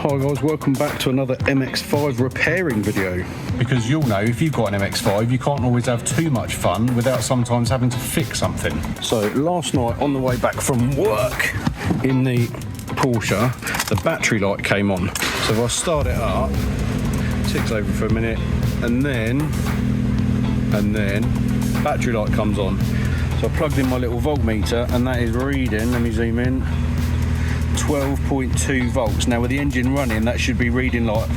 Hi guys, welcome back to another MX5 repairing video. Because you'll know, if you've got an MX5, you can't always have too much fun without sometimes having to fix something. So last night on the way back from work in the Porsche, the battery light came on. So if I start it up, ticks over for a minute, and then battery light comes on. So I plugged in my little voltmeter and that is reading, let me zoom in, 12.2 volts. Now with the engine running, that should be reading like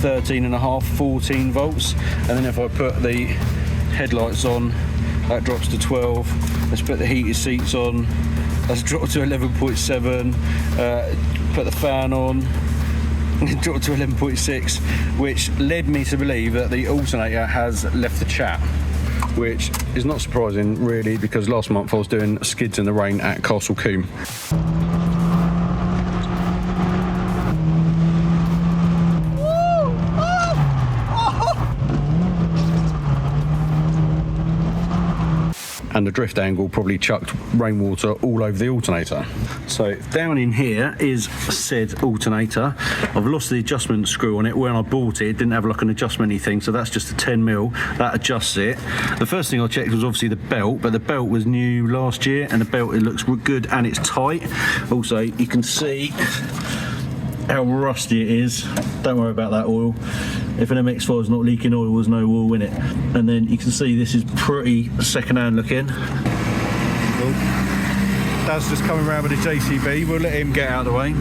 13.5, 14 volts. And then if I put the headlights on, that drops to 12. Let's put the heated seats on, that's dropped to 11.7. Put the fan on, it dropped to 11.6, which led me to believe that the alternator has left the chat, which is not surprising really, because last month I was doing skids in the rain at Castle Combe. And the drift angle probably chucked rainwater all over the alternator. So down in here is said alternator. I've lost the adjustment screw on it. When I bought it, it didn't have like an adjustment-y thing, so that's just a 10mm. That adjusts it. The first thing I checked was obviously the belt, but the belt was new last year, and the belt, it looks good and it's tight. Also, you can see how rusty it is. Don't worry about that oil. If an MX5 is not leaking oil, there's no oil in it. And then you can see this is pretty second-hand looking. Dad's just coming around with a JCB. We'll let him get out of the way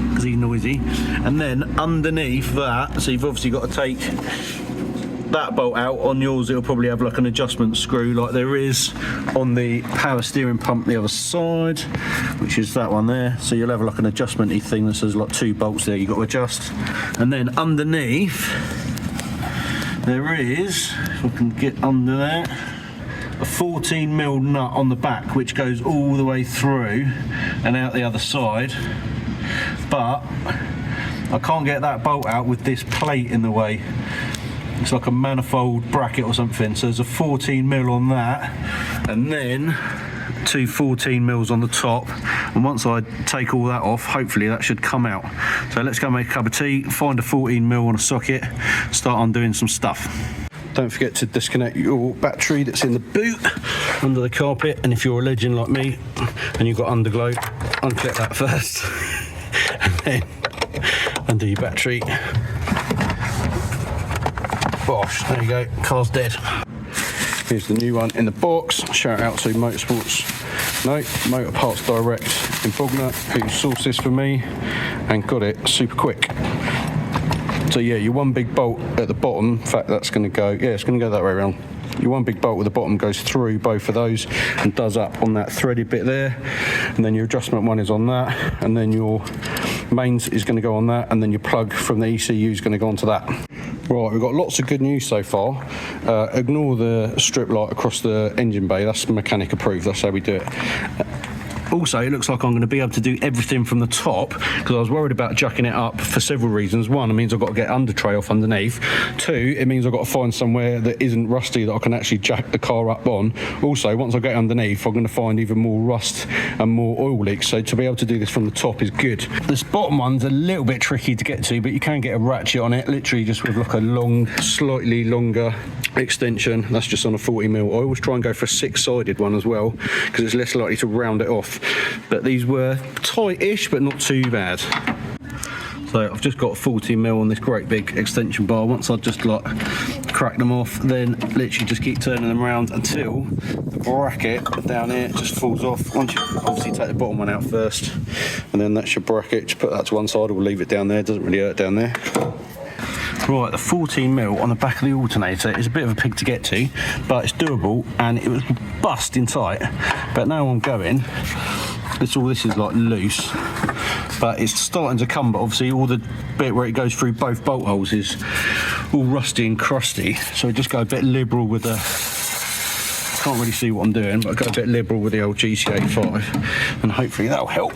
because he's noisy. And then underneath that, so you've obviously got to take that bolt out. On yours it'll probably have like an adjustment screw like there is on the power steering pump the other side, which is that one there. So you'll have like an adjustment-y thing that says like 2 bolts there you've got to adjust. And then underneath there is, if I can get under there, a 14mm nut on the back which goes all the way through and out the other side, but I can't get that bolt out with this plate in the way. It's like a manifold bracket or something. So there's a 14mm on that, and then 2 14mm on the top. And once I take all that off, hopefully that should come out. So let's go make a cup of tea, find a 14mm on a socket, start undoing some stuff. Don't forget to disconnect your battery that's in the boot under the carpet. And if you're a legend like me and you've got underglow, unclip that first and then undo your battery. Bosh, there you go, car's dead. Here's the new one in the box. Shout out to Motor Parts Direct in Bognor, who sourced this for me and got it super quick. So yeah, your one big bolt at the bottom, in fact that's going to go, yeah, it's going to go that way around. Your one big bolt at the bottom goes through both of those and does up on that threaded bit there, and then your adjustment one is on that, and then your mains is going to go on that, and then your plug from the ECU is going to go onto that. Right, we've got lots of good news so far. Ignore the strip light across the engine bay, that's mechanic approved, that's how we do it. Also, it looks like I'm going to be able to do everything from the top, because I was worried about jacking it up for several reasons. One, it means I've got to get under tray off underneath. Two, it means I've got to find somewhere that isn't rusty that I can actually jack the car up on. Also, once I get underneath, I'm going to find even more rust and more oil leaks. So to be able to do this from the top is good. This bottom one's a little bit tricky to get to, but you can get a ratchet on it, literally just with like a long, slightly longer extension. That's just on a 40mm. I always try and go for a 6-sided one as well, because it's less likely to round it off. But these were tight-ish, but not too bad. So I've just got a 14mm on this great big extension bar. Once I just like crack them off, then literally just keep turning them around until the bracket down here just falls off. Once you obviously take the bottom one out first, and then that's your bracket. Just put that to one side, or we'll leave it down there. It doesn't really hurt down there. Right, the 14mm on the back of the alternator is a bit of a pig to get to, but it's doable, and it was busting tight. But now I'm going, this is like loose, but it's starting to come, but obviously all the bit where it goes through both bolt holes is all rusty and crusty. So I just go a bit liberal with the, can't really see what I'm doing, but I go a bit liberal with the old GCA 5, and hopefully that'll help.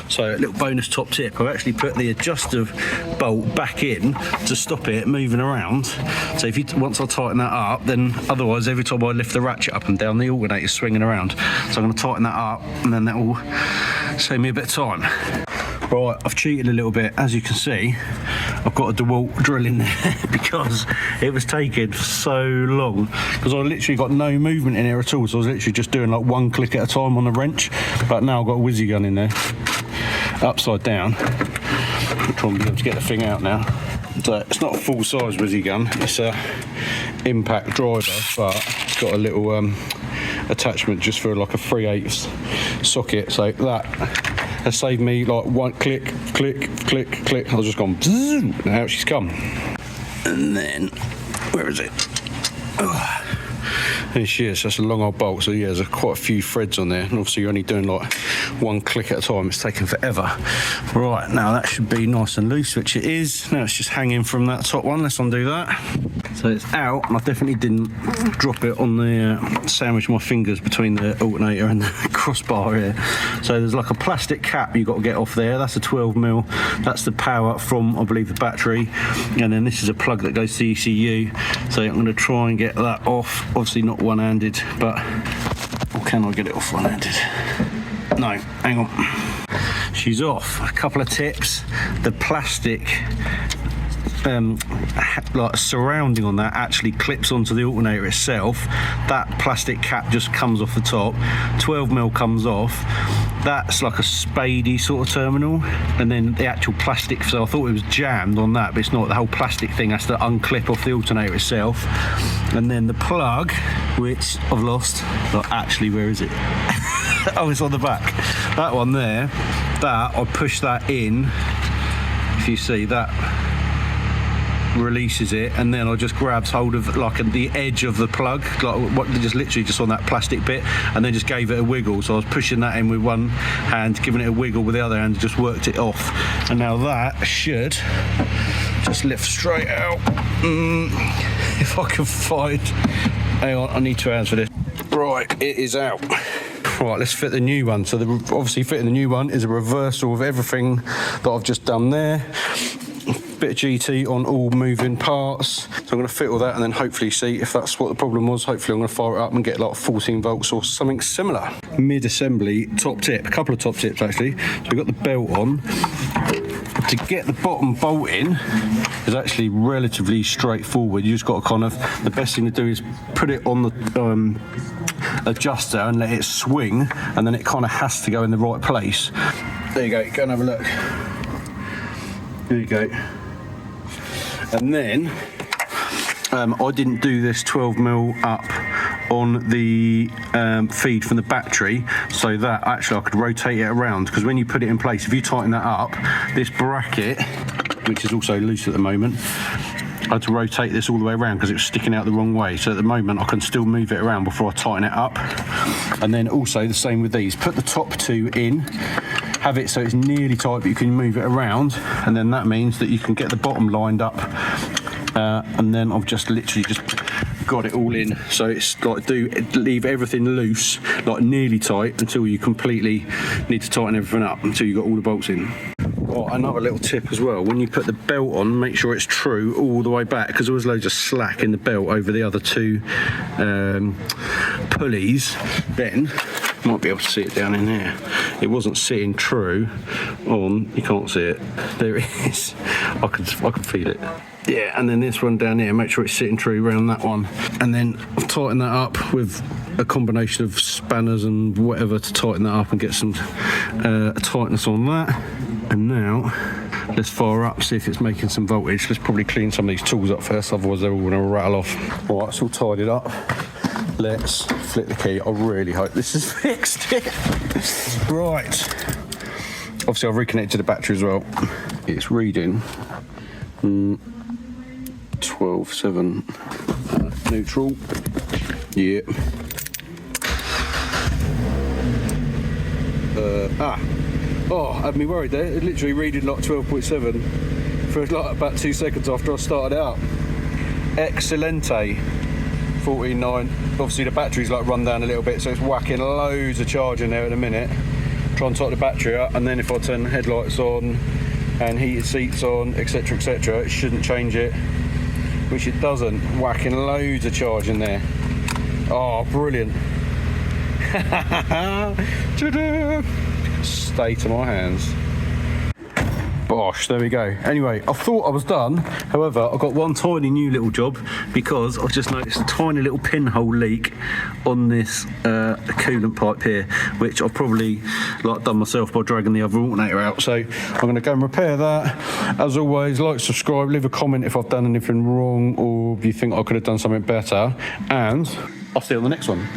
So a little bonus top tip, I've actually put the adjuster bolt back in to stop it moving around. So if you, once I tighten that up, then otherwise every time I lift the ratchet up and down, the alternator's swinging around. So I'm going to tighten that up, and then that will save me a bit of time. Right, I've cheated a little bit. As you can see, I've got a DeWalt drill in there because it was taking so long, because I literally got no movement in here at all, so I was literally just doing like one click at a time on the wrench. But now I've got a whizzy gun in there, upside down. I'm trying to be able to get the thing out now. So it's not a full-size whizzy gun, it's a impact driver, but it's got a little attachment just for like a 3/8 socket, so that has saved me like one click, click, click, click. I was just gone, and out she's come. And then, where is it? Oh, there she is. That's a long old bolt, so yeah, there's quite a few threads on there, and obviously you're only doing like one click at a time. It's taking forever. Right, now that should be nice and loose, which it is. Now it's just hanging from that top one. Let's undo that. So it's out, and I definitely didn't drop it on the sandwich my fingers between the alternator and the crossbar here. So there's like a plastic cap you've got to get off there. That's a 12mm. That's the power from, I believe, the battery. And then this is a plug that goes to the ECU. So I'm going to try and get that off. Obviously not one-handed, but or can I get it off one-handed? No, hang on. She's off. A couple of tips. The plastic like surrounding on that actually clips onto the alternator itself. That plastic cap just comes off the top. 12mm comes off. That's like a spadey sort of terminal, and then the actual plastic, so I thought it was jammed on that, but it's not. The whole plastic thing has to unclip off the alternator itself. And then the plug, which I've lost, like, actually, where is it? Oh, it's on the back. That one there, that I push that in, if you see that releases it, and then I just grabs hold of like the edge of the plug, like what, just literally just on that plastic bit, and then just gave it a wiggle. So I was pushing that in with one hand, giving it a wiggle with the other hand, just worked it off. And now that should just lift straight out. If I can find, hang on, I need 2 hands for this. Right, it is out. Right, let's fit the new one. So obviously fitting the new one is a reversal of everything that I've just done there. Bit of GT on all moving parts. So I'm going to fit all that and then hopefully see if that's what the problem was. Hopefully I'm going to fire it up and get like 14 volts or something similar. Mid-assembly, top tip, a couple of top tips actually. So we've got the belt on. To get the bottom bolt in is actually relatively straightforward. You just got to kind of, the best thing to do is put it on the adjuster and let it swing, and then it kind of has to go in the right place. There you go, go and have a look. There you go. And then I didn't do this 12mm up on the feed from the battery, so that actually I could rotate it around, because when you put it in place, if you tighten that up, this bracket, which is also loose at the moment, I had to rotate this all the way around because it was sticking out the wrong way. So at the moment I can still move it around before I tighten it up. And then also the same with these. Put the top two in, have it so it's nearly tight, but you can move it around, and then that means that you can get the bottom lined up. And then I've just literally just got it all in, so it's like leave everything loose, like nearly tight, until you completely need to tighten everything up until you've got all the bolts in. Oh, another little tip as well, when you put the belt on, make sure it's true all the way back, because there was loads of slack in the belt over the other two pulleys. Then you might be able to see it down in here. It wasn't sitting true on, you can't see it, there it is. I can feel it. Yeah, and then this one down here, make sure it's sitting true around that one. And then I've tightened that up with a combination of spanners and whatever to tighten that up and get some tightness on that. And now let's fire up, see if it's making some voltage. Let's probably clean some of these tools up first, otherwise they're all going to rattle off. All right, it's all tidied up. Let's flip the key. I really hope this has fixed it. Right. Obviously I've reconnected the battery as well. It's reading 12.7 neutral. Yeah. Oh, had me worried there. It literally reading like 12.7 for like about 2 seconds after I started out. Excelente. 14.9. Obviously the battery's like run down a little bit, so it's whacking loads of charge in there in a minute. Try and top the battery up, and then if I turn the headlights on and heated seats on, etc, etc, it shouldn't change it, which it doesn't. Whacking loads of charge in there. Oh, brilliant. Stay to my hands. Bosh, there we go. Anyway, I thought I was done. However, I've got one tiny new little job because I've just noticed a tiny little pinhole leak on this coolant pipe here, which I've probably done myself by dragging the other alternator out. So I'm going to go and repair that. As always, like, subscribe, leave a comment if I've done anything wrong or if you think I could have done something better. And I'll see you on the next one.